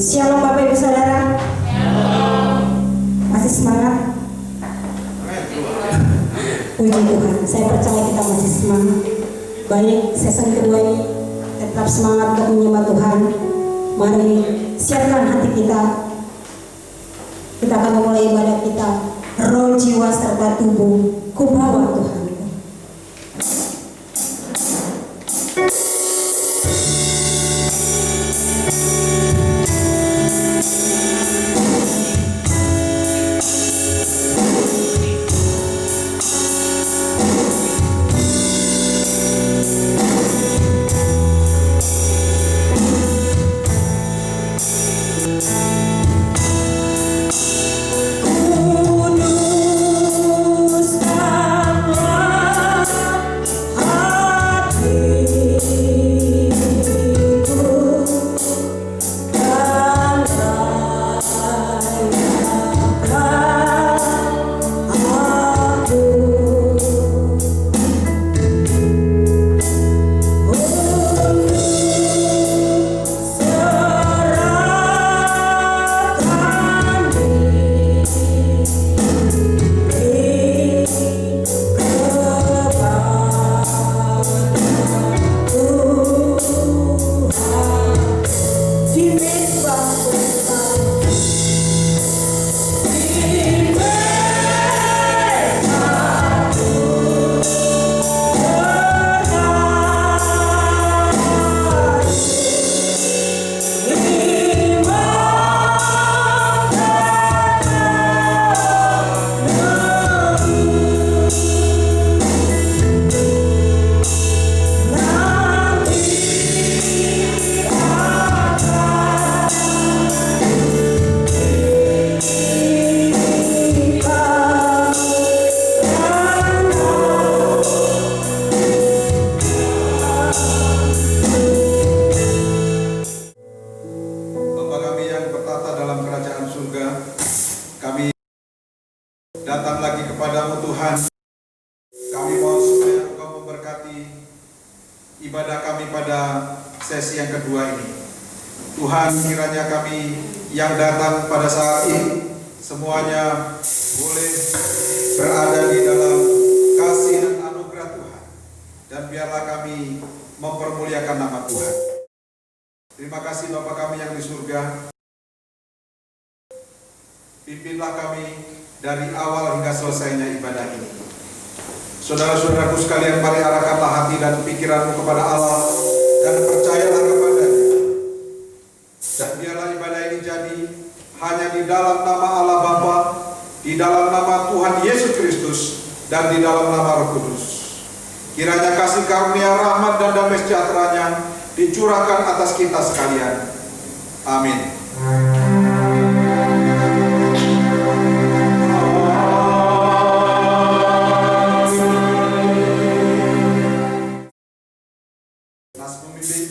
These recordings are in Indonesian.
Shalom Bapak Ibu Saudara. Masih semangat? Puji Tuhan, saya percaya kita masih semangat. Baik, season kedua ini tetap semangat untuk menyembah Tuhan. Mari siapkan hati kita. Kita akan memulai ibadah kita. Roh, jiwa, serta tubuh, kubawa Tuhan. Ibadah kami pada sesi yang kedua ini. Tuhan, kiranya kami yang datang pada saat ini semuanya boleh berada di dalam kasih dan anugerah Tuhan, dan biarlah kami mempermuliakan nama Tuhan. Terima kasih Bapa kami yang di surga. Pimpinlah kami dari awal hingga selesainya ibadah ini. Saudara-saudaraku sekalian, mari arahkanlah hati dan pikiranmu kepada Allah dan percayalah kepadanya. Dan biarlah ibadah ini jadi hanya di dalam nama Allah Bapa, di dalam nama Tuhan Yesus Kristus, dan di dalam nama Roh Kudus. Kiranya kasih karunia, rahmat, dan damai sejahtera-Nya dicurahkan atas kita sekalian. Amin.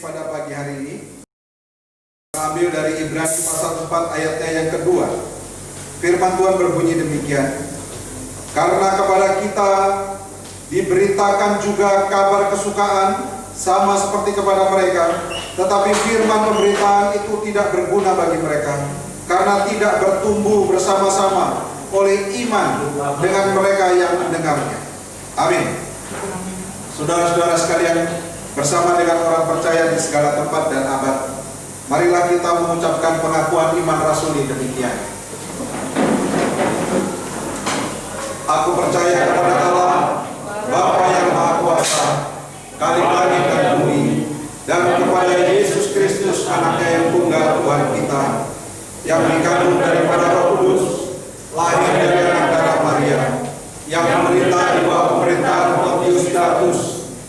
Pada pagi hari ini ambil dari Ibrani pasal 4 ayatnya yang kedua. Firman Tuhan berbunyi demikian: karena kepada kita diberitakan juga kabar kesukaan sama seperti kepada mereka, tetapi firman pemberitaan itu tidak berguna bagi mereka, karena tidak bertumbuh bersama-sama oleh iman dengan mereka yang mendengarnya. Amin. Saudara-saudara sekalian, bersama dengan orang percaya di segala tempat dan abad, marilah kita mengucapkan pengakuan iman rasuli demikian. Aku percaya kepada Allah, Bapa yang Maha Kuasa, Kali langit dan bumi, dan kepada Yesus Kristus, Anaknya yang tunggal Tuhan kita, yang dikandung daripada Roh Kudus, lahir dari anak darah Maria, yang menderita di bawah pemerintahan Pontius Pilatus,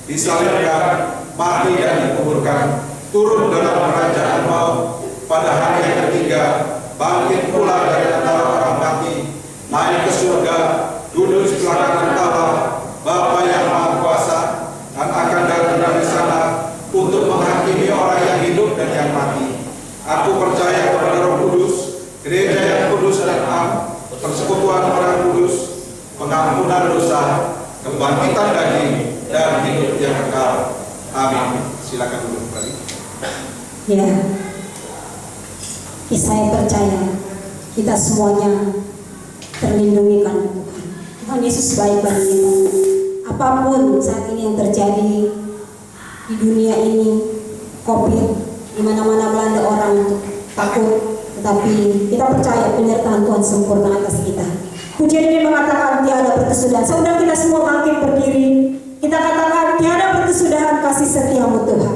disalibkan, mati dan dikuburkan, turun dalam kerajaan maut, pada hari yang ketiga bangkit pula dari antara orang mati, naik ke surga, duduk di sebelah kanan Allah Bapa yang Maha Kuasa, dan akan datang dari sana untuk menghakimi orang yang hidup dan yang mati. Aku percaya kepada Roh Kudus, gereja yang kudus dan am, persekutuan orang kudus, pengampunan dosa, kebangkitan daging, dan hidup yang kekal. Amin. Silakan duduk kembali. Ya. Saya percaya kita semuanya terlindungi karena Tuhan. Tuhan Yesus baik bagi kita. Apapun saat ini yang terjadi di dunia ini, COVID, di mana-mana melanda orang takut, tetapi kita percaya penyertaan Tuhan sempurna atas kita. Pujian ini mengatakan tiada berkesudahan. Saudara kita semua bangkit berdiri. Kita katakan tiada berkesudahan kasih setiamu Tuhan.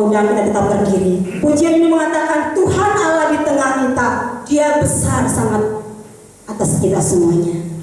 Kita tetap berdiri. Pujian ini mengatakan Tuhan Allah di tengah kita, Dia besar sangat atas kita semuanya.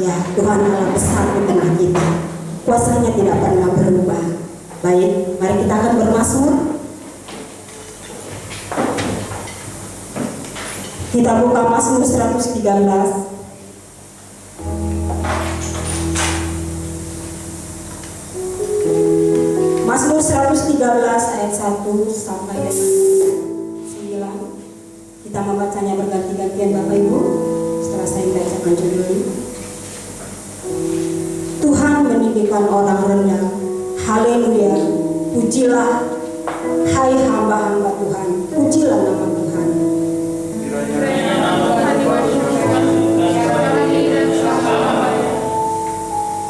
Ya, Tuhan Allah besar di tengah kita. Kuasanya tidak pernah berubah. Baik, mari kita akan bermazmur. Kita buka Mazmur 113. Mazmur 113 ayat 1 sampai dengan 9. Kita membacanya berganti-gantian Bapak Ibu. Setelah saya bacakan judulnya. Tuhan meninggikan orang rendah. Haleluya. Pujilah hai hamba-hamba Tuhan. Pujilah nama Tuhan.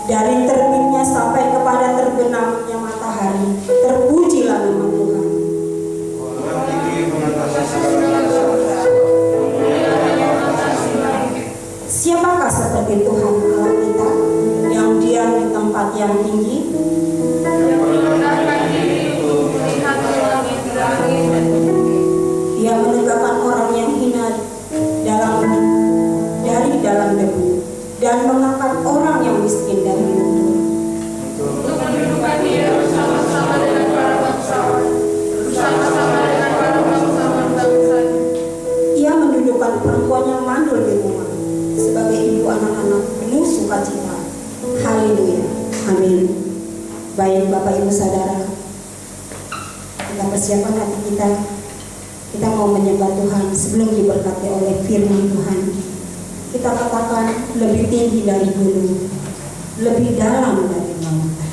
Dari terbitnya sampai kepada terbenamnya matahari, terpujilah nama Tuhan. Siapakah seperti Tuhan Allah kita yang diam di tempat yang tinggi? Dia menegakkan orang yang hina dari dalam debu dan mengangkat orang yang miskin dari lumpur. Untuk mendudukan dia bersama-sama dengan para bangsawan, bersama-sama dengan para bangsawan bangsa. Ia mendudukan perempuan yang mandul di rumah sebagai ibu anak-anak penuh sukacita. Haleluya. Amin. Baik Bapak Ibu Saudara, kita persiapkan hati kita. Kita mau menyembah Tuhan sebelum diberkati oleh firman Tuhan. Kita katakan lebih tinggi dari gunung, lebih dalam dari lautan.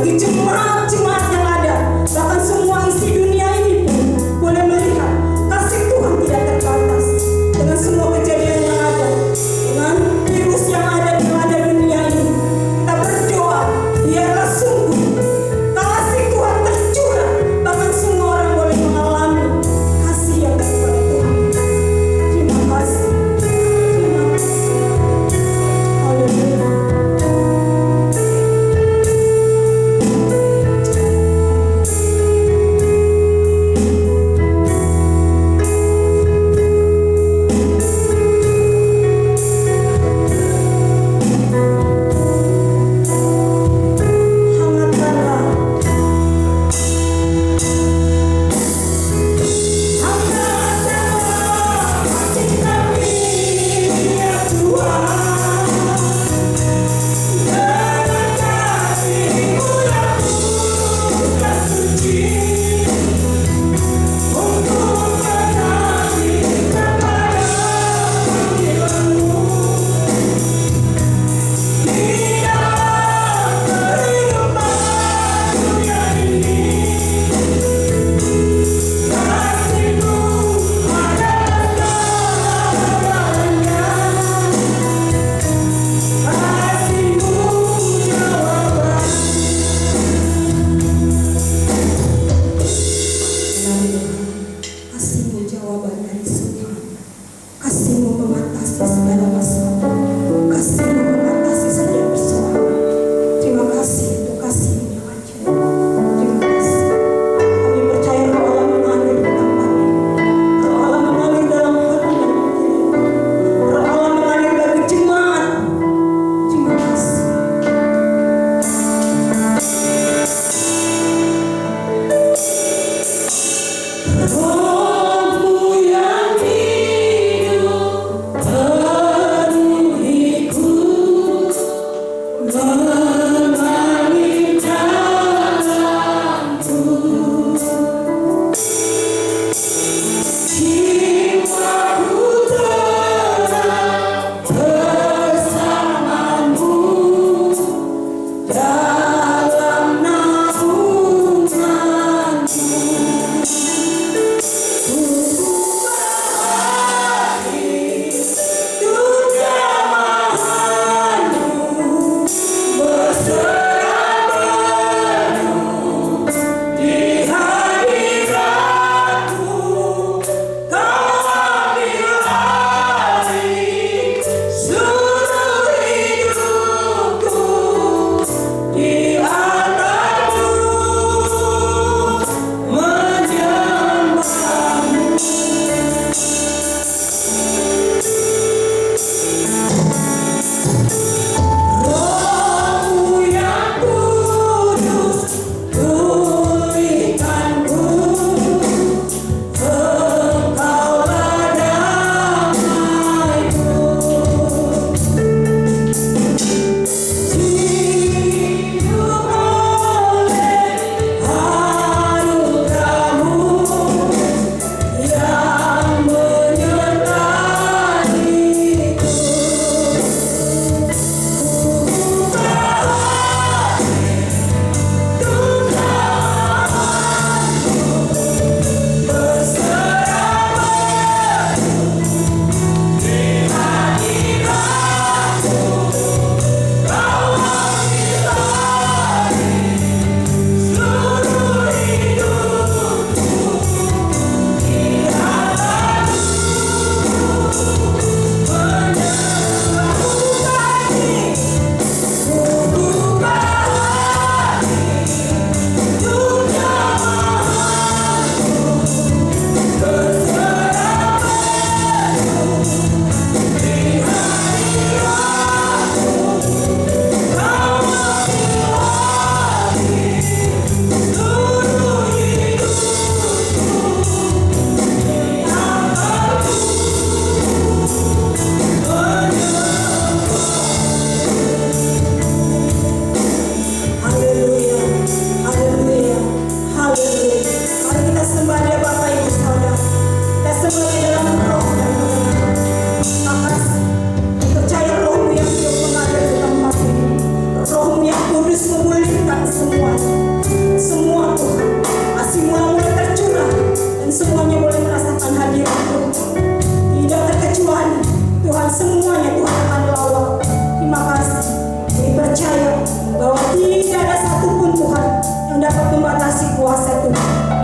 bagi jemaat-jemaat yang ada, bahkan semua isi dunia ini pun boleh melihat kasih Tuhan tidak terbatas dengan semua kejadian yang ada, dengan virus yang ada di dunia ini. Kita berdoa, biarlah sungguh kasih Tuhan tercurah, bahkan semua orang boleh mengalami kasih yang daripada Tuhan. Terima kasih. Terima kasih. Haleluya.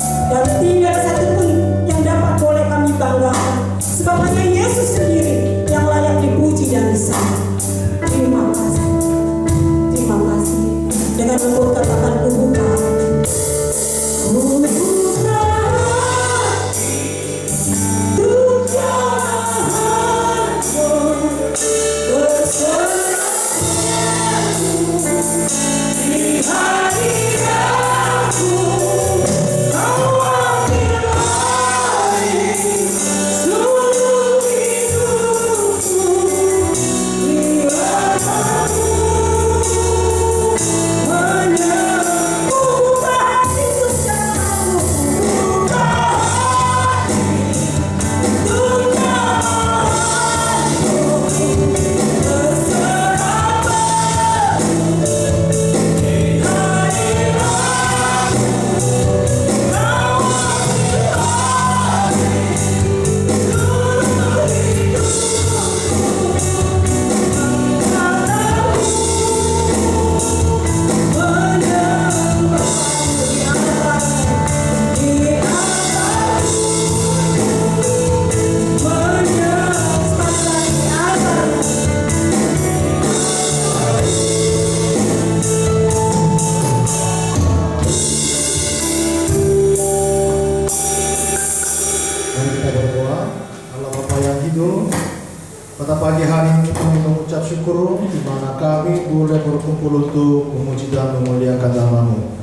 Dan tidak satu pun yang dapat boleh kami banggakan, sebab hanya Yesus sendiri yang layak dipuji dan disembah. Terima kasih. Terima kasih. Dengan lembut katakan kubuka. Pada pagi hari ini kami mengucap syukur di mana kami boleh berkumpul untuk memuji dan memuliakan nama-Mu.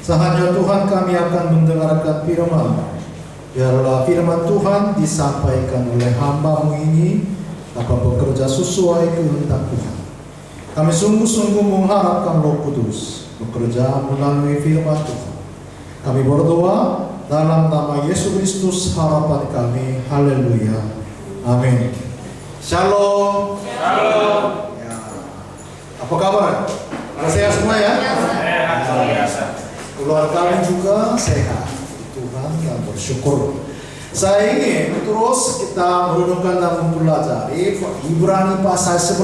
Sahanya Tuhan kami akan mendengarkan firman. Biarlah firman Tuhan disampaikan oleh hamba-Mu ini dapat bekerja sesuai kehendak Tuhan. Kami sungguh-sungguh mengharapkan Roh Kudus bekerja melalui firman Tuhan. Kami berdoa dalam nama Yesus Kristus harapan kami. Haleluya. Amin. Shalom. Shalom. Ya. Apa kabar? Sehat semua ya? Sehat. Keluarga kami juga sehat. Tuhan dan bersyukur. Saya ingin terus kita merenungkan dan mempelajari Ibrani pasal 11.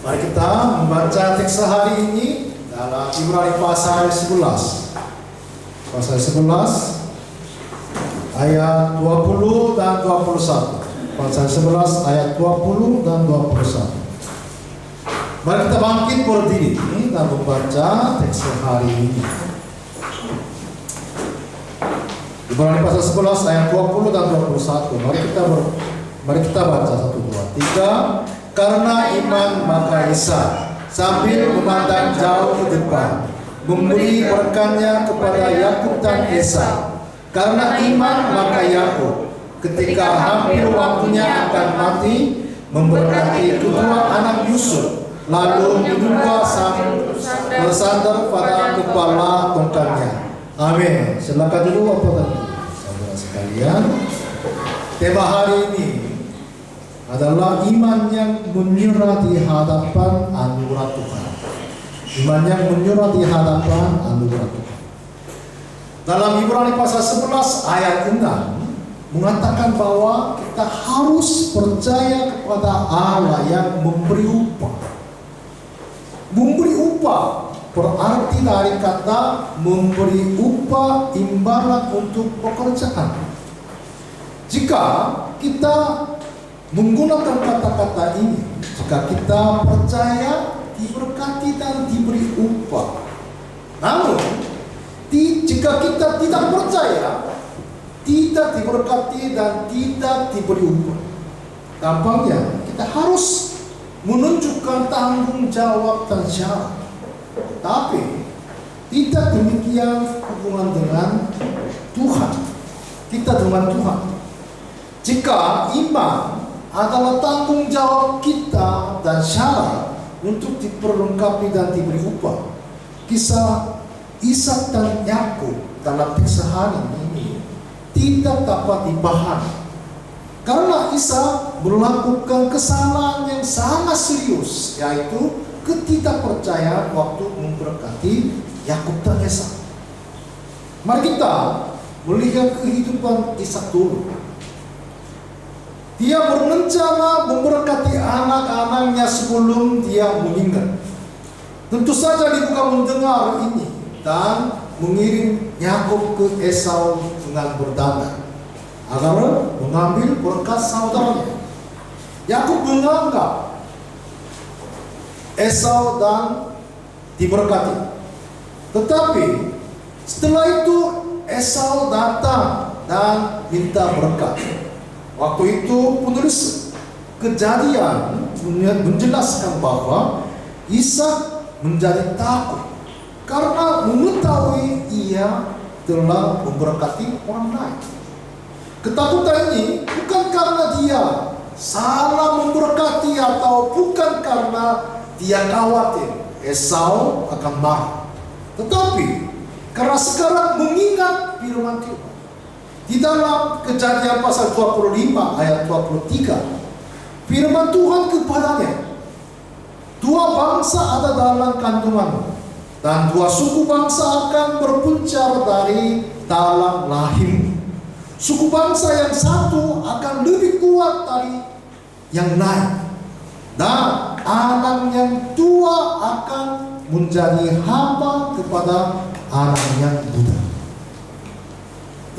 Mari kita membaca teks hari ini dalam Ibrani pasal 11. Pasal 11 ayat 20 dan 21. Pasal 11 ayat 20 dan 21. Mari kita bangkit berdiri dan membaca teks hari ini. Ibrani pasal 11 ayat 20 dan 21. Mari kita baca 1, 2, 3. Karena iman maka Isa sambil memandang jauh ke depan memberi berkannya kepada Yakub dan Esau. Karena iman maka Yakub ketika hampir waktunya akan mati memberkati kedua anak Yusuf, lalu menunggu bersandar pada kepala tongkatnya. Amin. Silakan dulu apa tadi, saudara sekalian. Tema hari ini adalah iman yang menyerah di hadapan anugerah Tuhan. Iman yang menyerah di hadapan anugerah Tuhan. Dalam Ibrani pasal 11 ayat 6 mengatakan bahwa kita harus percaya kepada Allah yang memberi upah. Memberi upah berarti dari kata memberi upah imbalan untuk pekerjaan. Jika kita menggunakan kata-kata ini, jika kita percaya diberkati dan diberi upah. Namun, jika kita tidak percaya, tidak diberkati dan tidak diberi upah, tampaknya kita harus menunjukkan tanggung jawab dan syarat. Tapi tidak demikian hubungan dengan Tuhan. Kita dengan Tuhan. Jika iman adalah tanggung jawab kita dan syarat untuk diperlengkapi dan diberi upah, kisah Ishak dan Yakub dalam teks hari ini tidak dapat dibahas karena Ishak melakukan kesalahan yang sangat serius, yaitu ketidakpercayaan waktu memberkati Yakub dan Esau. Mari kita melihat kehidupan Ishak dulu. Dia berencana memberkati anak-anaknya sebelum dia meninggal. Tentu saja dia bukan mendengar ini dan mengirim Yakub ke Esau dengan berdanda agar mengambil berkat saudaranya. Yakub menganggap Esau dan diberkati. Tetapi setelah itu Esau datang dan minta berkat. Waktu itu penulis Kejadian menjelaskan bahwa Ishak menjadi takut karena mengetahui ia telah memberkati orang lain. Ketakutan ini bukan karena dia salah memberkati atau bukan karena dia khawatir Esau akan marah, tetapi karena sekarang mengingat firman Tuhan di dalam Kejadian pasal 25 ayat 23. Firman Tuhan kepadanya, dua bangsa ada dalam kandunganmu, dan dua suku bangsa akan berpencar dari dalam rahimmu. Suku bangsa yang satu akan lebih kuat dari yang lain, dan anak yang tua akan menjadi hamba kepada anak yang muda.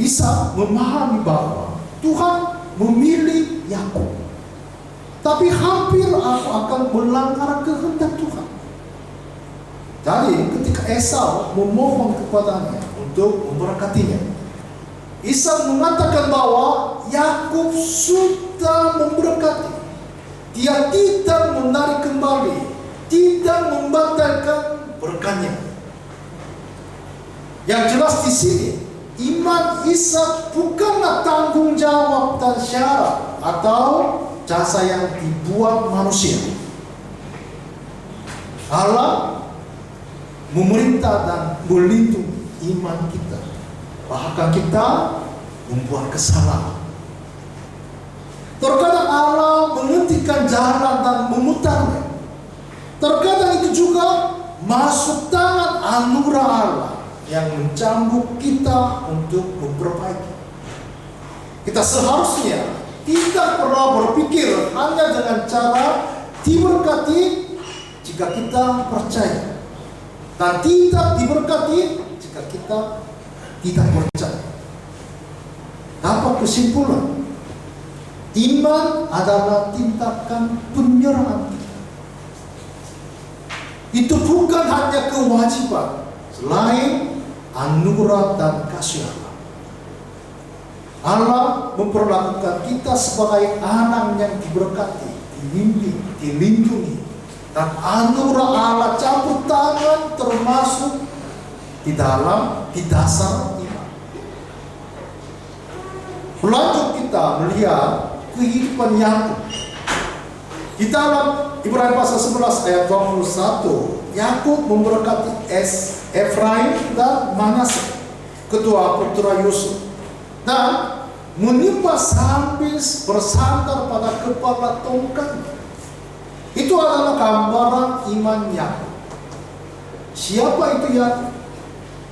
Ishak memahami bahwa Tuhan memilih Yakub, tapi hampir aku akan melanggar kehendak Tuhan. Jadi ketika Esau memohon kepadanya untuk memberkatinya, Ishak mengatakan bahwa Yakub sudah memberkati. Dia tidak menarik kembali, tidak membatalkan berkatnya. Yang jelas di sini, iman Ishak bukanlah tanggung jawab dan syarat atau jasa yang dibuat manusia. Allah memerintah dan melindungi iman kita. Bahkan kita membuat kesalahan. Terkadang Allah menghentikan jalan dan memutarnya. Terkadang itu juga masuk tangan anugerah Allah yang mencambuk kita untuk memperbaiki. Kita seharusnya tidak pernah berpikir hanya dengan cara diberkati jika kita percaya, dan tidak diberkati jika kita tidak percaya. Apa kesimpulan? Iman adalah tindakan penyerahan kita. Itu bukan hanya kewajiban, selain anugerah dan kasih Allah. Allah memperlakukan kita sebagai anak yang diberkati, dibimbing, dilindungi, dan anugerah Allah campur tangan termasuk di dasar iman. Berlanjut kita melihat kehidupan Yakub. Di dalam Ibrani pasal 11 ayat 21, Yakub memberkati Efraim dan Manasye, kedua putra Yusuf, dan menimba sambil bersandar pada kepala tongkat. Itu adalah gambaran iman Yakub. Siapa itu Yakub?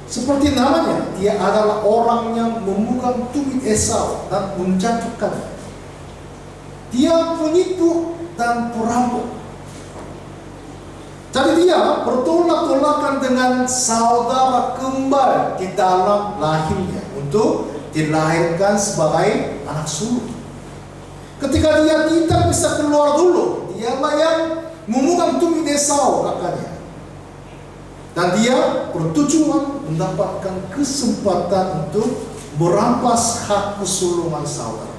Seperti namanya, dia adalah orang yang memegang tumit Esau dan menjatuhkannya. Dia penipu dan perampok. Jadi dia bertolak-tolakan dengan saudara kembar di dalam rahimnya untuk dilahirkan sebagai anak sulung. Ketika dia tidak bisa keluar dulu, dialah yang memegang tumit Esau kakaknya. Dan dia bertujuan mendapatkan kesempatan untuk merampas hak kesulungan saudara.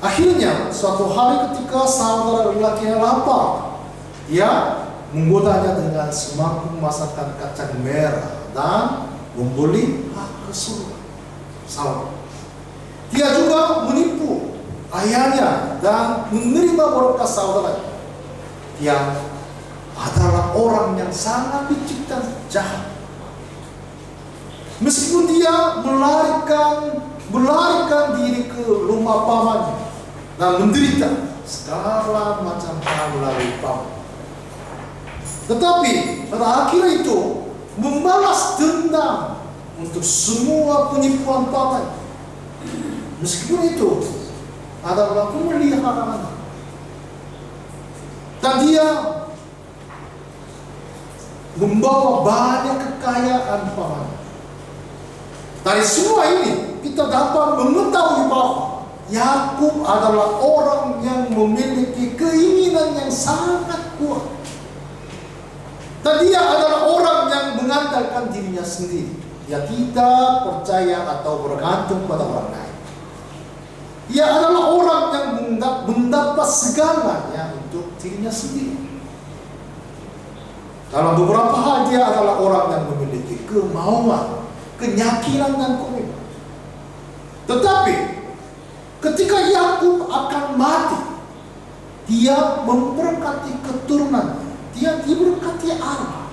Akhirnya suatu hari ketika saudara lelakinya lapar, dia menggodanya dengan semangkuk masakan kacang merah dan membeli hak kesulungan saudara. Dia juga menipu ayahnya dan menerima berkat saudara. Dia adalah orang yang sangat licik dan jahat. Meskipun dia melarikan diri ke rumah pamannya dan menderita segala macam hal melalui paman, tetapi pada akhirnya itu membalas dendam untuk semua penipuan paman. Meskipun itu adalah pemeliharaan, dan dia membawa banyak kekayaan paman. Dari semua ini kita dapat mengetahui bahwa Yakub adalah orang yang memiliki keinginan yang sangat kuat. Dan dia adalah orang yang mengandalkan dirinya sendiri. Dia tidak percaya atau bergantung pada orang lain. Dia adalah orang yang mendapat segalanya untuk dirinya sendiri. Dalam beberapa hal dia adalah orang yang memiliki kemauan, keyakinan dan komitmen. Tetapi ketika Yakub akan mati, dia memberkati keturunannya. Dia diberkati Allah.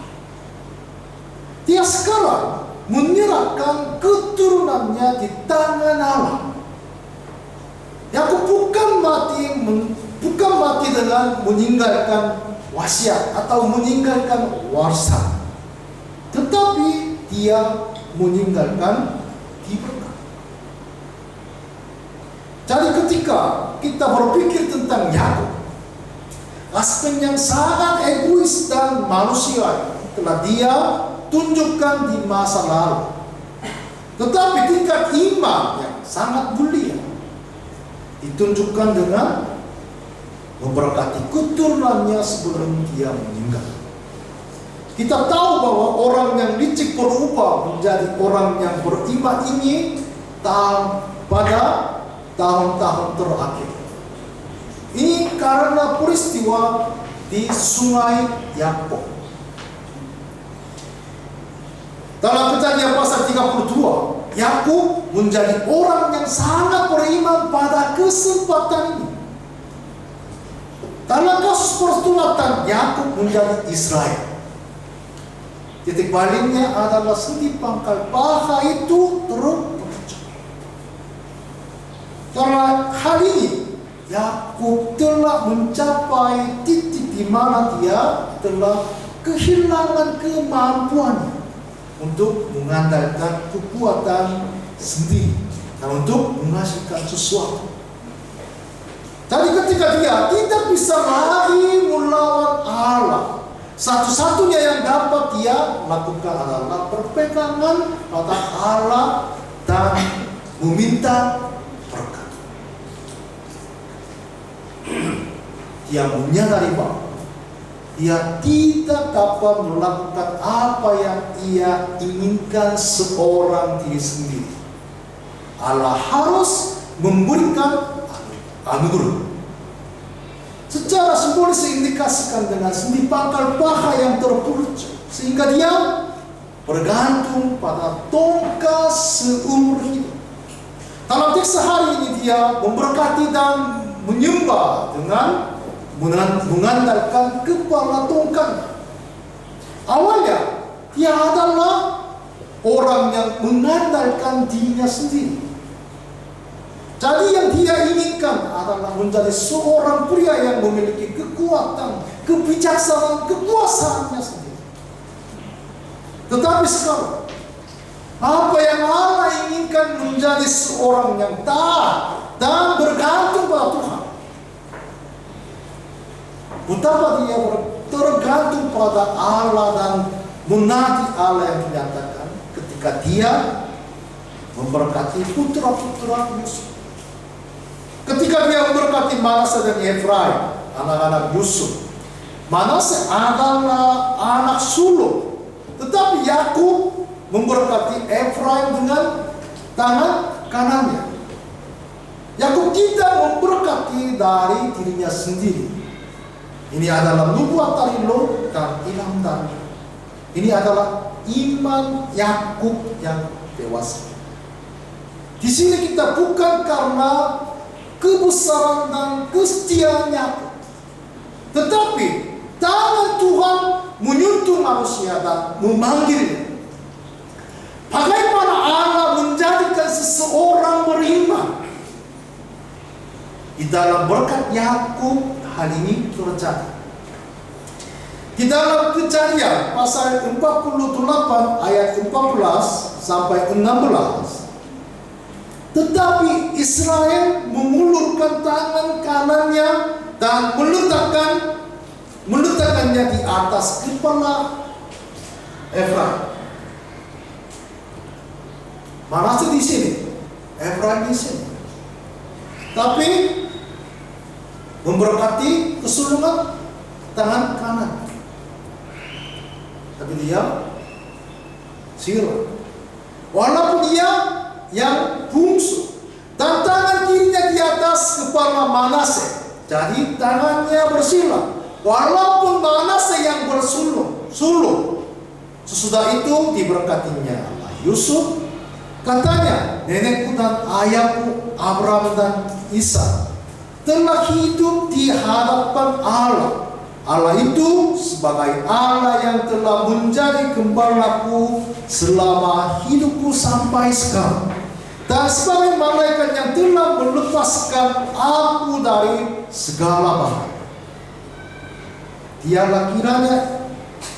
Dia sekarang menyerahkan keturunannya di tangan Allah. Yakub bukan mati dengan meninggalkan wasiat atau meninggalkan warisan, tetapi dia meninggalkan diberkati. Jadi ketika kita berpikir tentang Yakub, aspek yang sangat egois dan manusia telah dia tunjukkan di masa lalu. Tetapi tingkat iman yang sangat mulia ditunjukkan dengan memberkati keturunannya sebelum dia meninggal. Kita tahu bahwa orang yang licik berubah menjadi orang yang beriman ini pada tahun-tahun terakhir. Ini karena peristiwa di Sungai Yakub. Dalam Kejadian pasal 32, Yakub menjadi orang yang sangat beriman pada kesempatan ini. Dalam kasus pertulatan, Yakub menjadi Israel. Titik baliknya adalah sendi pangkal paha itu terpecah. Karena hal ini, Yakub telah mencapai titik di mana dia telah kehilangan kemampuannya untuk mengandalkan kekuatan sendiri dan untuk menghasilkan sesuatu. Jadi ketika dia tidak bisa lagi melawan Allah, satu-satunya yang dapat dia lakukan adalah berpegangan pada Allah dan meminta berkat. Dia menyadari bahwa dia tidak dapat melakukan apa yang ia inginkan seorang diri sendiri. Allah harus memberikan anugerah. Secara simbolis diindikasikan dengan sendi pangkal paha yang terpecah, sehingga dia bergantung pada tongkat seumur hidup. Dalam teks hari ini dia memberkati dan menyembah dengan mengandalkan kepala tongkat. Awalnya dia adalah orang yang mengandalkan dirinya sendiri. Jadi yang dia inginkan adalah menjadi seorang pria yang memiliki kekuatan, kebijaksanaan, kekuasaannya sendiri. Tetapi sekarang, apa yang Allah inginkan menjadi seorang yang taat dan bergantung pada Tuhan. Betapa dia tergantung pada Allah dan menaati Allah yang dinyatakan ketika dia memberkati putra-putra Yusuf. Ketika dia memberkati Manase dan Efraim, anak-anak Yusuf. Manase adalah anak sulung, tetapi Yakub memberkati Efraim dengan tangan kanannya. Yakub tidak memberkati dari dirinya sendiri. Ini adalah nubuat dari Lot dan ilham dari. Ini adalah iman Yakub yang dewasa. Di sini kita bukan karena kebesaran dan kesetiaan Yakub, tetapi tangan Tuhan menyentuh manusia dan memanggilnya. Bagaimana Allah menjadikan seseorang beriman? Di dalam berkat Yakub hal ini terjadi. Di dalam Kejadian pasal 48 ayat 14 sampai 16. Tetapi Israel mengulurkan tangan kanannya dan meletakkannya di atas kepala Efraim. Manase di sini, Efraim di sini. Tapi memberkati kesulungan tangan kanan. Tapi dia Siro. Walaupun dia yang bungsu dan tangan kirinya di atas kepala Manase, jadi tangannya bersila. Walaupun Manase yang bersulung, sesudah itu diberkatinya Yusuf. Katanya, nenekku dan ayahku Abraham dan Ishak telah hidup di hadapan Allah. Allah itu sebagai Allah yang telah menjadi gembalaku selama hidupku sampai sekarang, dan sebagai malaikat yang telah melepaskan aku dari segala bahaya. Dialah kiranya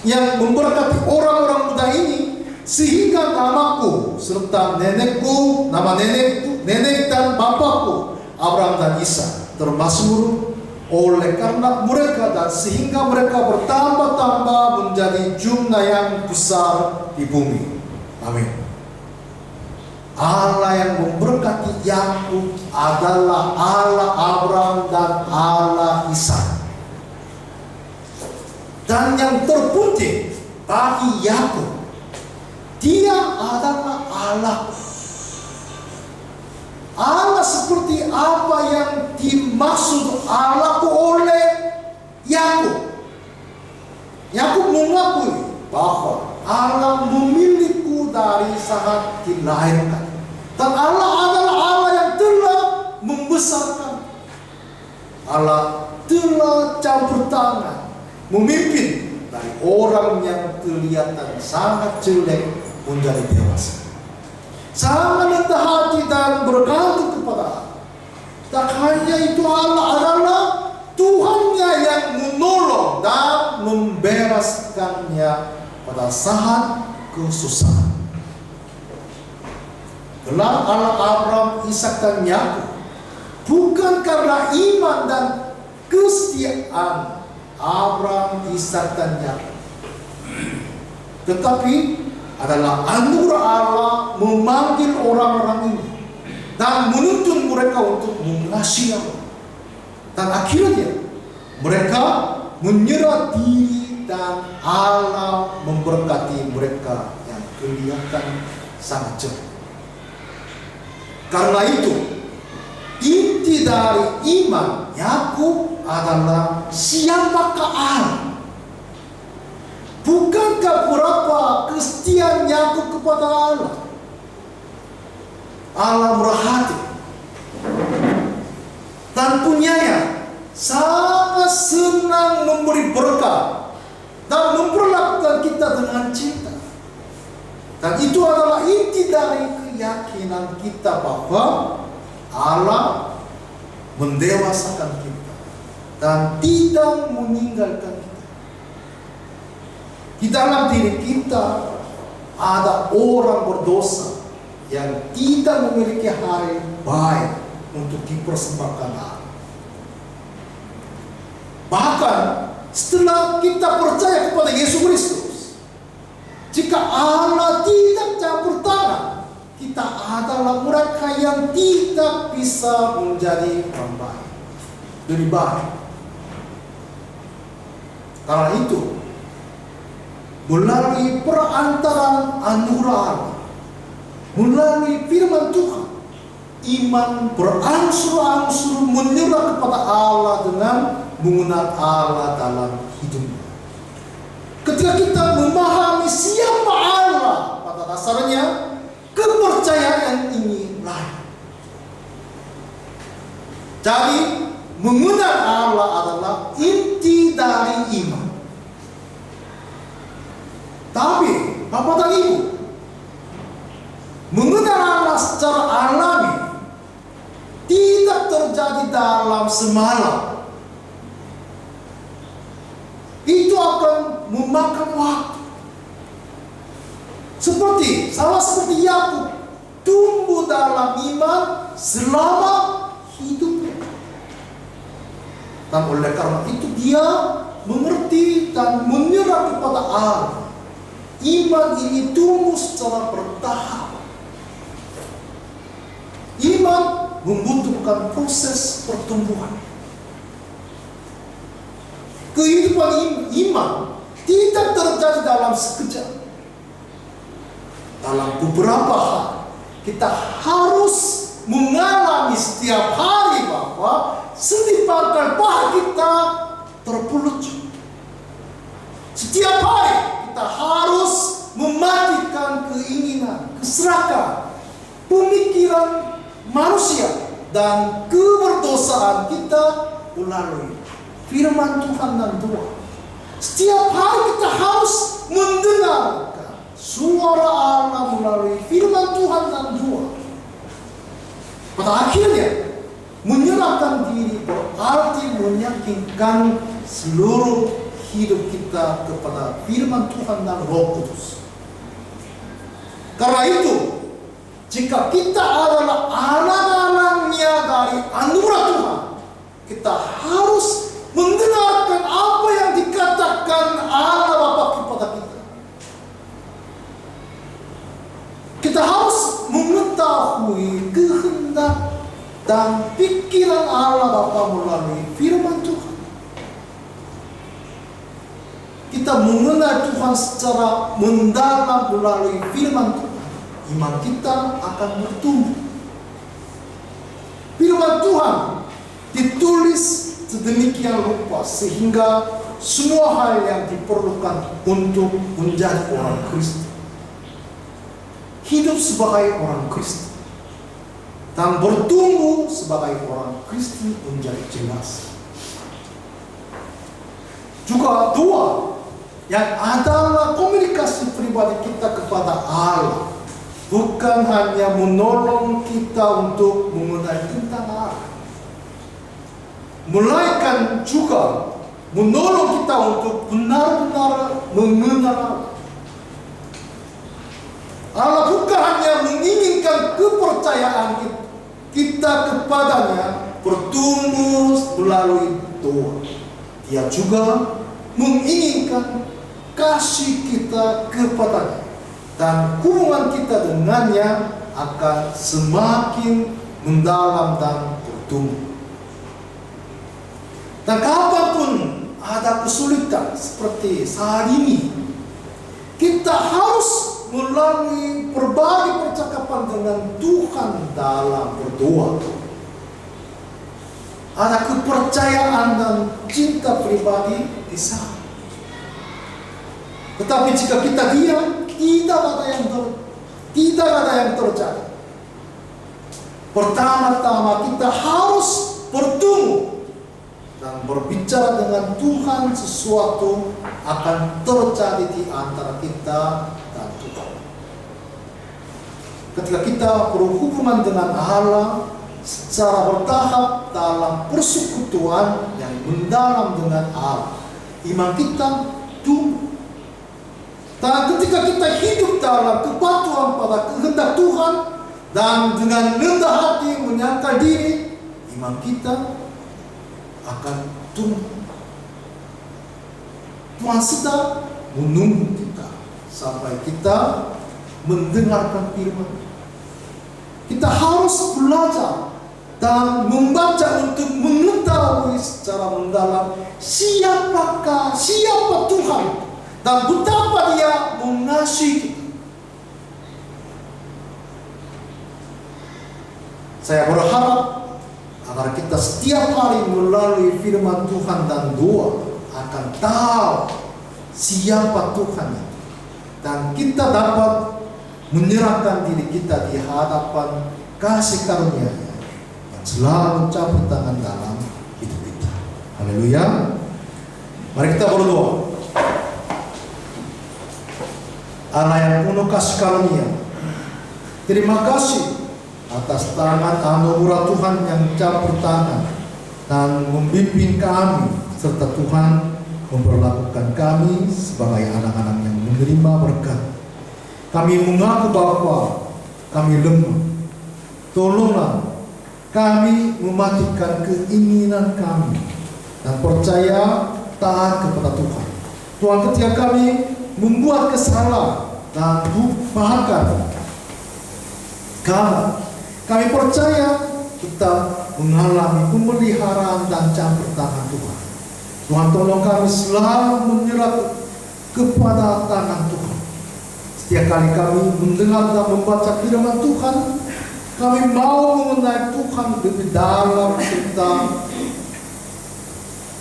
yang memberkati orang-orang muda ini, sehingga namaku serta nenekku, nama nenek dan bapakku Abraham dan Ishak termasuk oleh karena mereka, dan sehingga mereka bertambah-tambah menjadi jumlah yang besar di bumi. Amin. Allah yang memberkati Yakub adalah Allah Abraham dan Allah Ishak. Dan yang terpenting bagi Yakub, dia adalah Allah. Allah seperti apa yang dimaksud Allah oleh Yakub. Yakub mengakui bahwa Allah memilihku dari saat dilahirkan, dan Allah adalah Allah yang telah membesarkan. Allah telah campur tangan memimpin dari orang yang kelihatan sangat jelek menjadi dewasa, sangat rendah hati dan bergantung kepada Allah. Tak hanya itu, Allah adalah Tuhannya yang menolong dan membebaskannya pada saat kesusahan. Gelar Allah Abraham, Ishak dan Yakub bukan karena iman dan kesetiaan Abraham, Ishak dan Yakub, tetapi adalah anugerah Allah memanggil orang-orang ini dan menuntun mereka untuk mengasihi Allah. Dan akhirnya mereka menyerah diri dan Allah memberkati mereka yang kelihatan sangat jelek. Karena itu, inti dari iman Yakub adalah siapakah Allah? Bukankah berapa kesetiaan Yakub kepada Allah? Allah merahati dan punyanya sangat senang memberi berkat dan memperlakukan kita dengan cinta. Dan itu adalah inti dari keyakinan kita bahwa Allah mendewasakan kita dan tidak meninggalkan kita. Di dalam diri kita ada orang berdosa yang tidak memiliki hari baik untuk dipersembahkan Allah. Bahkan setelah kita percaya kepada Yesus Kristus, jika Allah tidak campur tangan, kita adalah mereka yang tidak bisa menjadi orang baik, lebih baik. Karena itu, melalui perantaraan anugerah Allah, melalui firman Tuhan, iman berangsur-angsur menyerah kepada Allah dengan menggunakan Allah dalam hidupnya. Ketika kita memahami siapa Allah, pada dasarnya kepercayaan ini lahir. Jadi mengenal Allah adalah inti dari iman. Tapi Bapak dan Ibu, mengenal Allah secara alami tidak terjadi dalam semalam. Itu akan memakan waktu. Salah seperti Yakub tumbuh dalam iman selama hidupnya. Dan oleh karena itu dia mengerti dan menyerah kepada Allah iman ini tumbuh secara bertahap. Iman membutuhkan proses pertumbuhan. Kehidupan iman tidak terjadi dalam sekejap. Dalam beberapa hal kita harus mengalami setiap hari bahwa sendi pangkal paha kita terpuluh. Setiap hari kita harus mematikan keinginan, keserakahan, pemikiran manusia dan keberdosaan kita melalui firman Tuhan dan doa. Setiap hari kita harus mendengarkan suara Allah melalui firman Tuhan dan doa. Pada akhirnya menyerahkan diri berarti meyakinkan seluruh hidup kita kepada firman Tuhan dan Roh Kudus. Karena itu, jika kita adalah anak-anaknya dari anugerah Tuhan, kita harus mendengarkan apa yang dikatakan Allah Bapa kepada kita. Kita harus mengetahui kehendak dan pikiran Allah Bapa melalui firman Tuhan. Kita mengenal Tuhan secara mendalam melalui firman Tuhan. Iman kita akan bertumbuh. Firman Tuhan ditulis sedemikian rupa sehingga semua hal yang diperlukan untuk menjadi orang Kristen, hidup sebagai orang Kristen, dan bertumbuh sebagai orang Kristen menjadi jelas. Juga doa yang adalah komunikasi pribadi kita kepada Allah, bukan hanya menolong kita untuk mengenal tentang Allah, melainkan juga menolong kita untuk benar-benar mengenal Allah. Allah bukan hanya menginginkan kepercayaan kita kepadanya bertumbuh melalui doa, Dia juga menginginkan kasih kita kepadanya dan hubungan kita dengannya akan semakin mendalam dan bertumbuh. Dan kapanpun ada kesulitan seperti saat ini, kita harus melalui berbagai percakapan dengan Tuhan dalam berdoa. Ada kepercayaan dan cinta pribadi di sana. Tetapi jika kita diam, tidak ada yang terjadi. Pertama-tama kita harus bertemu dan berbicara dengan Tuhan, sesuatu akan terjadi di antara kita dan Tuhan. Ketika kita berhubungan dengan Allah secara bertahap dalam persekutuan yang mendalam dengan Allah, iman kita tumbuh. Dan ketika kita hidup dalam kepatuhan pada kehendak Tuhan dan dengan rendah hati menyangkal diri, iman kita akan tumbuh. Tuhan sedang menunggu kita sampai kita mendengarkan firman. Kita harus belajar dan membaca untuk mengetahui secara mendalam siapa Tuhan dan betapa Dia mengasihi kita. Saya berharap agar kita setiap hari melalui firman Tuhan dan doa akan tahu siapa Tuhan itu, dan kita dapat menyerahkan diri kita di hadapan kasih karunia-Nya yang selalu campur tangan dalam hidup kita. Haleluya. Mari kita berdoa. Allah yang penuh kasih karunia, terima kasih atas tangan anugerah Tuhan yang campur tangan dan membimbing kami, serta Tuhan memperlakukan kami sebagai anak-anak yang menerima berkat. Kami mengaku bahwa kami lemah. Tolonglah kami mematikan keinginan kami dan percaya taat kepada Tuhan. Tuhan, ketika kami membuat kesalahan dan bahkan kami percaya kita mengalami pemeliharaan dan campur tangan Tuhan. Tuhan tolong kami selalu menyerah kepada tangan Tuhan. Setiap kali kami mendengar dan membaca firman Tuhan, kami mau mengenai Tuhan lebih dalam serta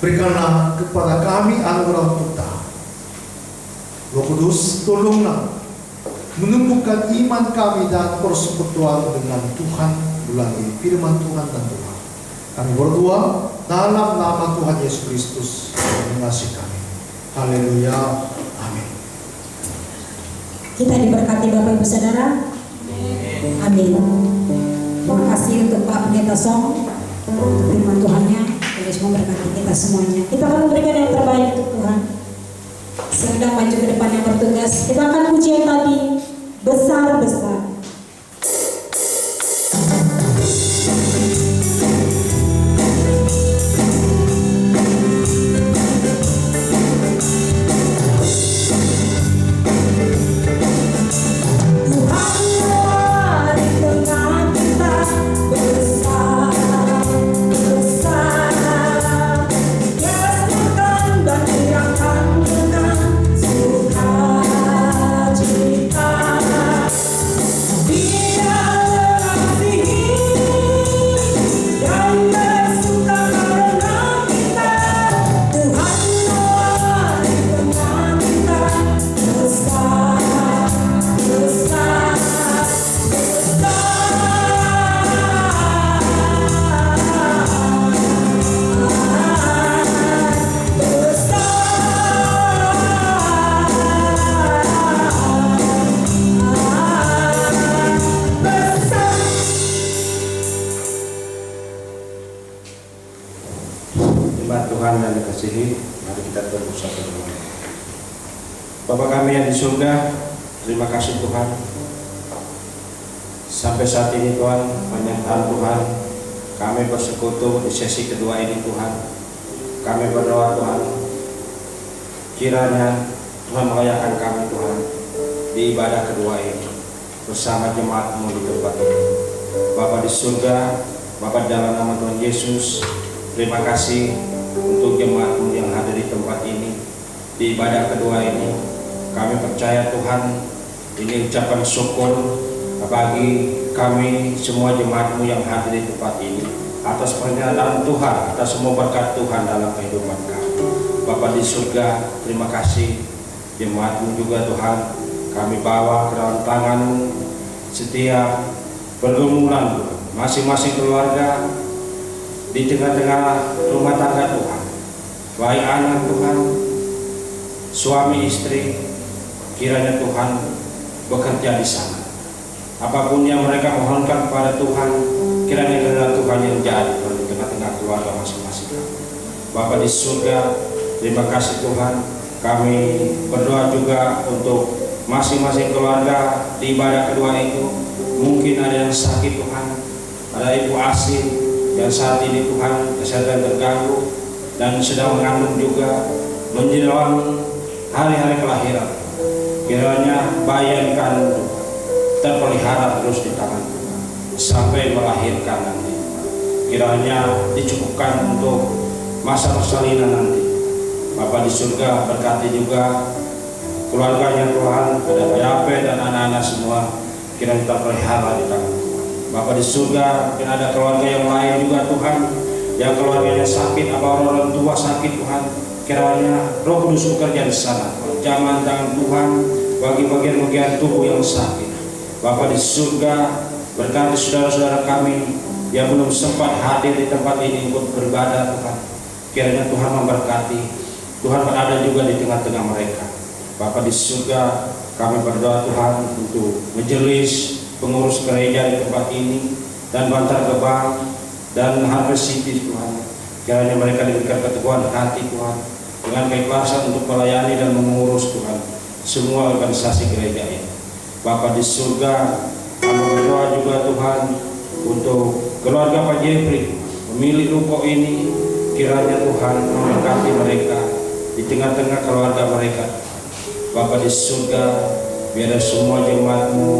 berikanlah kepada kami anugerah untuk tahu. Roh Kudus, tolonglah menumbuhkan iman kami dan persekutuan dengan Tuhan melalui firman Tuhan dan doa. Kami berdoa dalam nama Tuhan Yesus Kristus yang mengasihi kami. Haleluya. Amin. Kita diberkati Bapak Ibu Saudara. Amin. Terima kasih untuk Pak Pendeta Song untuk firman Tuhannya. Tuhan memberkati kita semuanya. Kita akan memberikan yang terbaik untuk Tuhan. Sedang maju ke depan yang bertugas. Kita akan puji yang tadi besar-besar. Tuhan yang dikasihi, mari kita bersatu berdoa. Bapa kami yang di surga, terima kasih Tuhan. Sampai saat ini Tuhan, menyertai Tuhan, kami bersekutu di sesi kedua ini Tuhan. Kami berdoa Tuhan, kiranya Tuhan merayakan kami Tuhan di ibadah kedua ini bersama jemaat-Mu di tempat ini. Bapa di surga, Bapa dalam nama Tuhan Yesus, terima kasih untuk jemaat-Mu yang hadir di tempat ini di ibadah kedua ini. Kami percaya Tuhan, ini ucapan syukur bagi kami semua jemaat-Mu yang hadir di tempat ini atas pernyataan Tuhan, atas semua berkat Tuhan dalam kehidupan kami. Bapa di surga, terima kasih jemaat-Mu juga Tuhan, kami bawa ke dalam tangan-Mu setiap pergumulan Tuhan, masing-masing keluarga di tengah-tengah rumah tangga Tuhan, baik anak Tuhan, suami istri, kiranya Tuhan bekerja di sana. Apapun yang mereka mohonkan kepada Tuhan, kiranya kehendak Tuhan yang jadi di tengah-tengah keluarga masing-masing. Bapa di surga, terima kasih Tuhan. Kami berdoa juga untuk masing-masing keluarga di ibadah kedua itu. Mungkin ada yang sakit Tuhan, ada ibu asing yang saat ini Tuhan kesehatan terganggu dan sedang mengandung juga menjelang hari-hari kelahiran. Kiranya bayi yang dikandung terpelihara terus di tangan Tuhan sampai melahirkan nanti. Kiranya dicukupkan untuk masa persalinan nanti. Bapa di surga, berkati juga keluarganya Tuhan, ada Bayape dan anak-anak semua, kiranya terpelihara di tangan Tuhan. Bapa di surga, mungkin ada keluarga yang lain juga Tuhan, yang keluarganya sakit, apa orang tua sakit Tuhan, kiranya Roh Kudus bekerja di sana. Jangan tangan Tuhan bagi bagian-bagian tubuh yang sakit. Bapa di surga, berkati saudara-saudara kami yang belum sempat hadir di tempat ini untuk beribadah Tuhan, kiranya Tuhan memberkati. Tuhan berada juga di tengah-tengah mereka. Bapa di surga, kami berdoa Tuhan untuk majelis pengurus gereja di tempat ini dan Bantar Gebang dan Harvest City Tuhan, kiranya mereka diberikan keteguhan hati Tuhan dengan keikhlasan untuk melayani dan mengurus Tuhan semua organisasi gereja ini. Bapa di surga, kami berdoa juga Tuhan untuk keluarga Pak Jeffrey, pemilik ruko ini, kiranya Tuhan memberkati mereka di tengah-tengah keluarga mereka. Bapa di surga, biar semua jemaat-Mu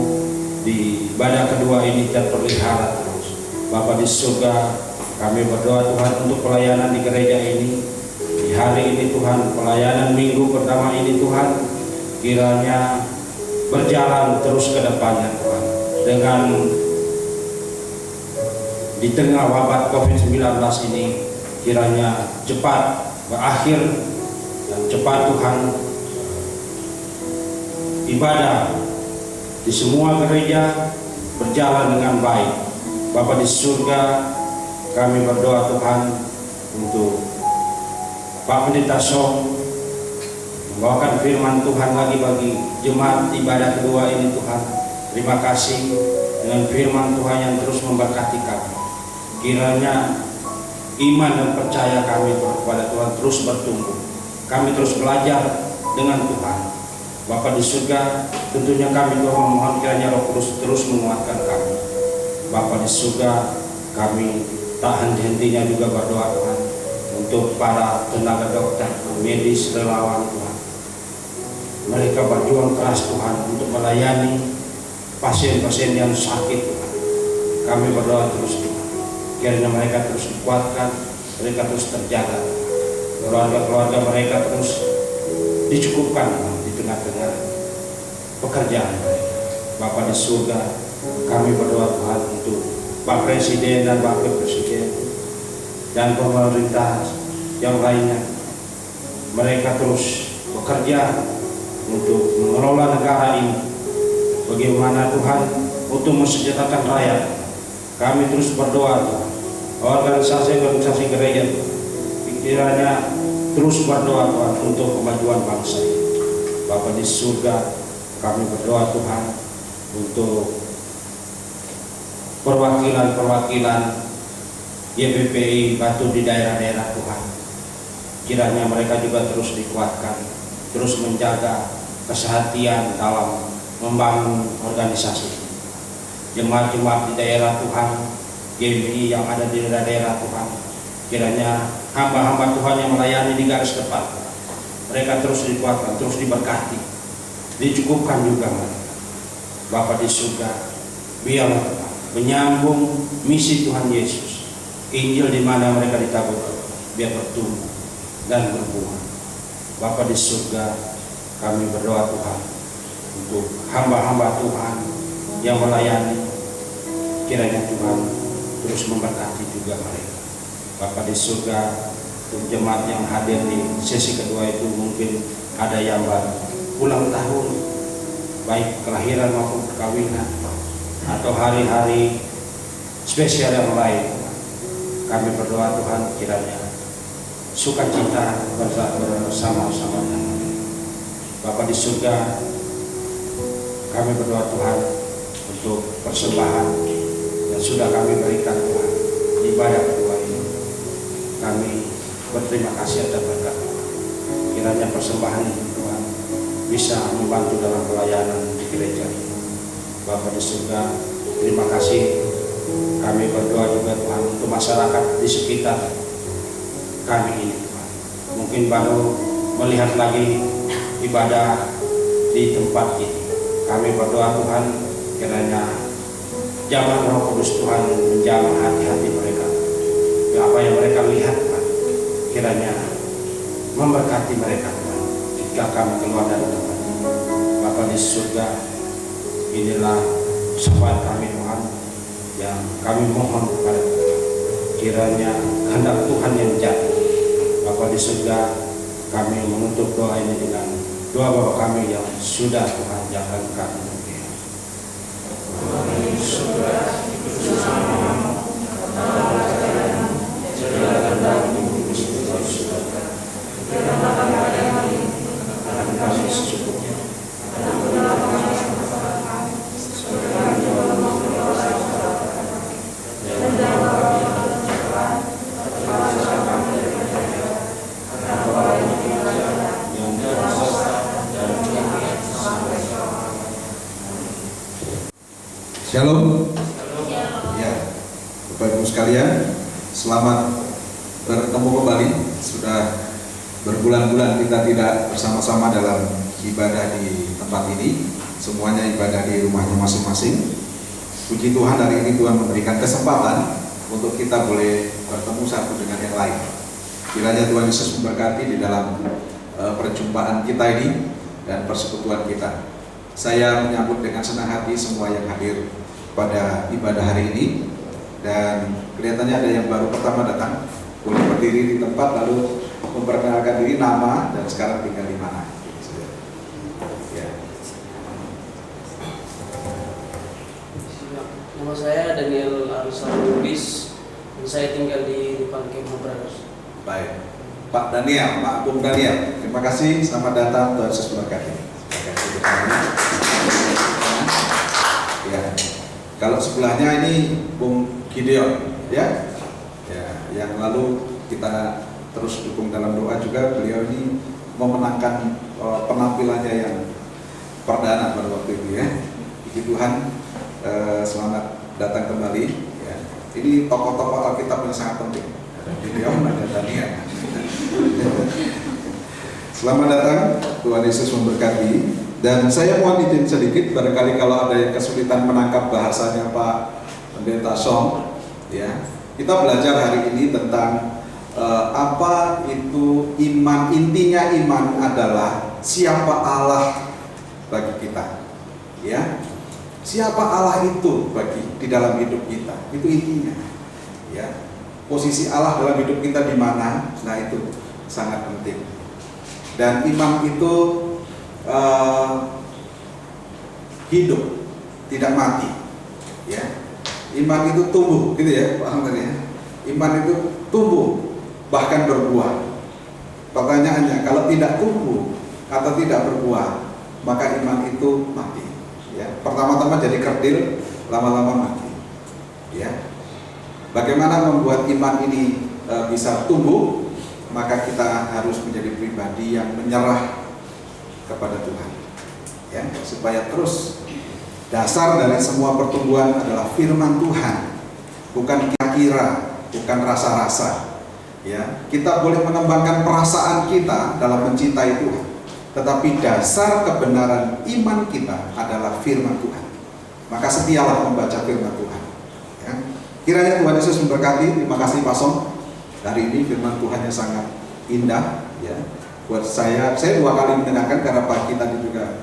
di ibadah kedua ini terpelihara terus. Bapa di surga, kami berdoa Tuhan untuk pelayanan di gereja ini. Di hari ini Tuhan, pelayanan minggu pertama ini Tuhan, kiranya berjalan terus ke depannya Tuhan. Dengan di tengah wabah COVID-19 ini, kiranya cepat berakhir dan cepat Tuhan ibadah di semua gereja berjalan dengan baik. Bapa di surga, kami berdoa Tuhan untuk Pak Pendeta Song membawakan firman Tuhan lagi bagi jemaat ibadah kedua ini Tuhan. Terima kasih dengan firman Tuhan yang terus memberkati kami. Kiranya iman dan percaya kami kepada Tuhan terus bertumbuh. Kami terus belajar dengan Tuhan. Bapa di surga, tentunya kami Tuhan memohon kiranya Roh Kudus terus menguatkan kami. Bapa di surga, kami tak henti-hentinya juga berdoa Tuhan untuk para tenaga dokter, medis, relawan Tuhan. Mereka berjuang keras Tuhan untuk melayani pasien-pasien yang sakit Tuhan. Kami berdoa terus Tuhan, kiranya mereka terus dikuatkan, mereka terus terjaga, keluarga-keluarga mereka terus dicukupkan Tuhan di tengah-tengah pekerjaan mereka. Bapa di surga, kami berdoa Tuhan untuk Pak Presiden dan Wakil Presiden dan pemerintah yang lainnya. Mereka terus bekerja untuk mengelola negara ini. Bagaimana Tuhan untuk mensejahterakan rakyat. Kami terus berdoa Tuhan. Organisasi-organisasi gereja kiranya terus berdoa Tuhan untuk kemajuan bangsa ini. Bapa di surga, kami berdoa Tuhan untuk perwakilan-perwakilan YPPI Batu di daerah-daerah Tuhan. Kiranya mereka juga terus dikuatkan, terus menjaga kesehatan dalam membangun organisasi. Jemaat-jemaat di daerah Tuhan, GMI yang ada di daerah-daerah Tuhan, kiranya hamba-hamba Tuhan yang melayani di garis depan, mereka terus dikuatkan, terus diberkati, dicukupkan juga mereka. Bapa di surga, biarlah Tuhan menyambung misi Tuhan Yesus, Injil di mana mereka ditabur, biar bertumbuh dan berbuah. Bapa di surga, kami berdoa Tuhan untuk hamba-hamba Tuhan yang melayani, kiranya Tuhan terus memberkati juga mereka. Bapa di surga, untuk jemaat yang hadir di sesi kedua itu mungkin ada yang baru ulang tahun, baik kelahiran maupun perkawinan atau hari-hari spesial yang lain. Kami berdoa Tuhan kiranya sukacita bersama-sama dengan Bapa di surga. Kami berdoa Tuhan untuk persembahan yang sudah kami berikan Tuhan di ibadah kedua ini. Kami berterima kasih atas berkat Tuhan. Kiranya persembahan ini Tuhan bisa membantu dalam pelayanan di gereja ini. Bapa di surga, terima kasih. Kami berdoa juga Tuhan untuk masyarakat di sekitar kami ini Tuhan. Mungkin baru melihat lagi ibadah di tempat ini. Kami berdoa Tuhan kiranya jangan Roh Kudus Tuhan menjaga hati-hati mereka. Apa yang mereka lihat Tuhan, kiranya memberkati mereka Tuhan jika kami keluar dari tempat ini. Bapa di surga, inilah syafaat kami Tuhan yang kami mohon kepada Tuhan. Kiranya kehendak Tuhan yang jadi. Bapa di surga, kami menutup doa ini dengan doa Bapa kami yang sudah Tuhan jalankan. Shalom. Ya, Bapak Ibu sekalian, selamat bertemu kembali. Sudah berbulan-bulan kita tidak bersama-sama dalam ibadah di tempat ini, semuanya ibadah di rumahnya masing-masing. Puji Tuhan, hari ini Tuhan memberikan kesempatan untuk kita boleh bertemu satu dengan yang lain. Kiranya Tuhan Yesus memberkati di dalam perjumpaan kita ini dan persekutuan kita. Saya menyambut dengan senang hati semua yang hadir pada ibadah hari ini, dan kelihatannya ada yang baru pertama datang. Boleh berdiri di tempat lalu memperkenalkan diri, nama, dan sekarang tinggal di mana. Ya. Nama saya Daniel Arisal Lubis dan saya tinggal di depan Kemah Brothers. Baik, Pak Daniel, Pak Bung Daniel, terima kasih, selamat datang, Tuhan Yesus memberkati. Ya, kalau sebelahnya ini Bung Gideon, ya, yang lalu kita terus dukung dalam doa juga. Beliau ini memenangkan penampilannya yang perdana pada waktu itu, ya. Puji Tuhan, selamat datang kembali. Ya. Ini tokoh-tokoh Alkitab yang sangat penting. Ada Gideon, ada Daniel. Selamat datang, Tuhan Yesus memberkati. Dan saya mohon izin sedikit, barangkali kalau ada yang kesulitan menangkap bahasanya Pak Pendeta Song, ya. Kita belajar hari ini tentang apa itu iman. Intinya iman adalah siapa Allah bagi kita, ya. Siapa Allah itu bagi di dalam hidup kita, itu intinya, ya. Posisi Allah dalam hidup kita di mana, nah itu sangat penting. Dan iman itu hidup, tidak mati, ya. Iman itu tumbuh, gitu ya, paham tadi ya? Iman itu tumbuh, bahkan berbuah. Pertanyaannya, kalau tidak tumbuh atau tidak berbuah, maka iman itu mati. Ya, pertama-tama jadi kerdil, lama-lama mati. Ya, bagaimana membuat iman ini bisa tumbuh? Maka kita harus menjadi pribadi yang menyerah kepada Tuhan. Ya, supaya terus. Dasar dari semua pertumbuhan adalah firman Tuhan, bukan kira-kira, bukan rasa-rasa. Ya, kita boleh mengembangkan perasaan kita dalam mencintai Tuhan, tetapi dasar kebenaran iman kita adalah firman Tuhan. Maka setialah membaca firman Tuhan. Ya. Kiranya Tuhan Yesus memberkati. Terima kasih Pak Song. Hari ini firman Tuhan yang sangat indah. Ya, buat saya 2 kali mendengarkan karena pagi tadi juga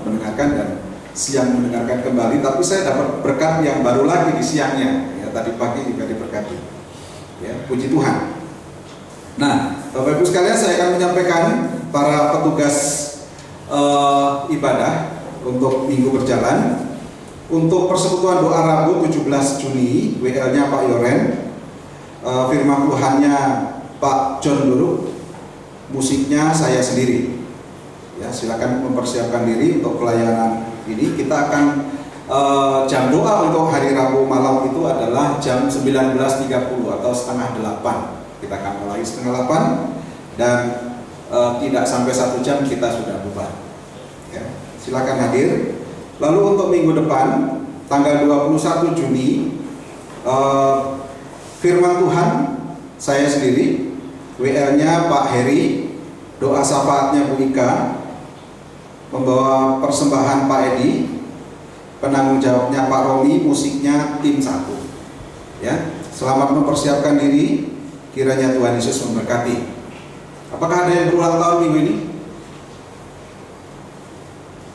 mendengarkan dan siang mendengarkan kembali, tapi saya dapat berkat yang baru lagi di siangnya. Ya, tadi pagi juga diberkati. Ya, puji Tuhan. Nah, Bapak Ibu sekalian, saya akan menyampaikan para petugas ibadah untuk minggu berjalan. Untuk persekutuan doa Rabu 17 Juni, WL-nya Pak Yoren, firman Tuhannya Pak John Duruk, musiknya saya sendiri. Ya, silakan mempersiapkan diri untuk pelayanan ini. Kita akan jam doa untuk hari Rabu malam itu adalah jam 19.30 atau setengah 8. Kita akan mulai setengah 8 dan tidak sampai 1 jam kita sudah bubar. Ya, silakan hadir. Lalu untuk minggu depan tanggal 21 Juni firman Tuhan saya sendiri, WL-nya Pak Heri, doa syafaatnya Bu Ika, membawa persembahan Pak Edi, penanggung jawabnya Pak Romi, musiknya tim 1. Ya, selamat mempersiapkan diri. Kiranya Tuhan Yesus memberkati. Apakah ada yang berulang tahun minggu ini?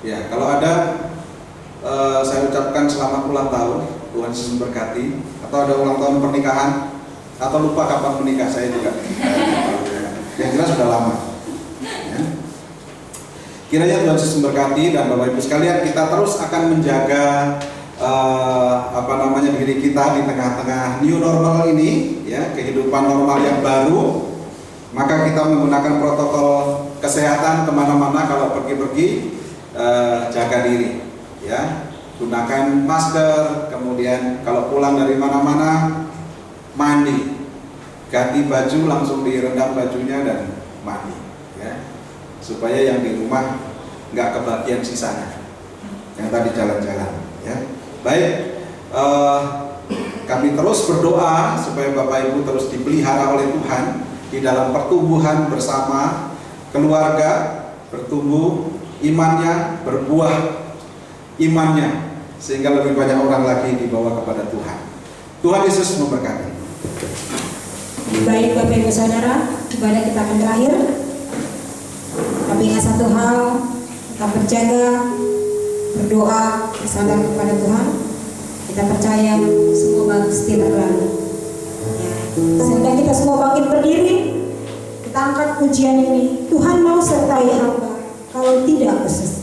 Ya, kalau ada, saya ucapkan selamat ulang tahun. Tuhan Yesus memberkati. Atau ada ulang tahun pernikahan, atau lupa kapan menikah, saya juga. Yang jelas sudah lama. Ya. Kiranya Tuhan Yesus memberkati, dan Bapak Ibu sekalian, kita terus akan menjaga diri kita di tengah-tengah new normal ini, ya, kehidupan normal yang baru. Maka kita menggunakan protokol kesehatan kemana-mana. Kalau pergi-pergi, jaga diri, ya, gunakan masker. Kemudian kalau pulang dari mana-mana, mandi, ganti baju, langsung direndam bajunya dan mandi, ya, supaya yang di rumah nggak kebagian sisanya yang tadi jalan-jalan, ya. Baik, kami terus berdoa supaya Bapak Ibu terus dipelihara oleh Tuhan di dalam pertumbuhan bersama keluarga, bertumbuh imannya, berbuah imannya, sehingga lebih banyak orang lagi dibawa kepada Tuhan. Tuhan Yesus memberkati. Baik Bapak Ibu Saudara, ibadah kita akan berakhir. Tapi ingat satu hal, kita berjaga, berdoa, bersandar kepada Tuhan. Kita percaya semua pasti berlalu. Ya. Sehingga kita semua bangkit berdiri, kita angkat pujian ini. Tuhan mau sertai hamba, kalau tidak aku sesat.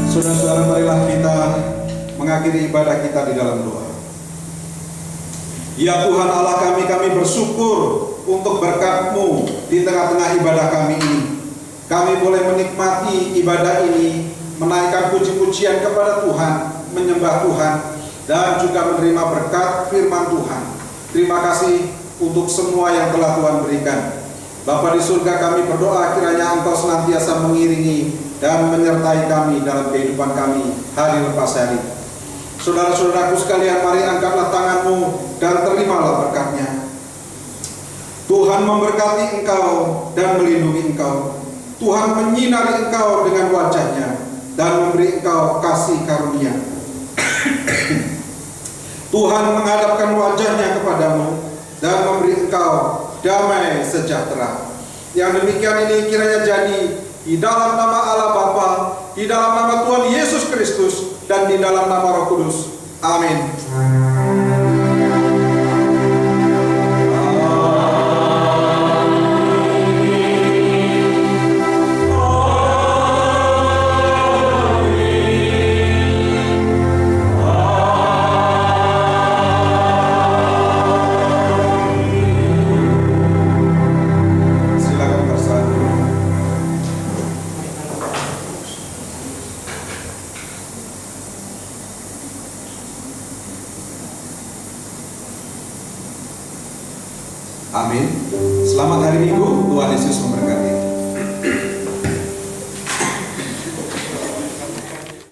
Saudara-saudara, marilah kita mengakhiri ibadah kita di dalam doa. Ya Tuhan Allah kami bersyukur untuk berkat-Mu di tengah-tengah ibadah kami ini. Kami boleh menikmati ibadah ini, menaikkan puji-pujian kepada Tuhan, menyembah Tuhan, dan juga menerima berkat firman Tuhan. Terima kasih untuk semua yang telah Tuhan berikan. Bapa di surga, kami berdoa kiranya Engkau senantiasa mengiringi dan menyertai kami dalam kehidupan kami hari lepas hari. Saudara-saudaraku sekalian, mari angkatlah tanganmu dan terimalah berkatnya. Tuhan memberkati engkau dan melindungi engkau. Tuhan menyinari engkau dengan wajahnya dan memberi engkau kasih karunia. Tuhan menghadapkan wajahnya kepadamu dan memberi engkau damai sejahtera. Yang demikian ini kiranya jadi di dalam nama Allah Bapa, di dalam nama Tuhan Yesus Kristus, dan di dalam nama Roh Kudus. Amin. Amin. Selamat hari Minggu. Tuhan Yesus memberkati.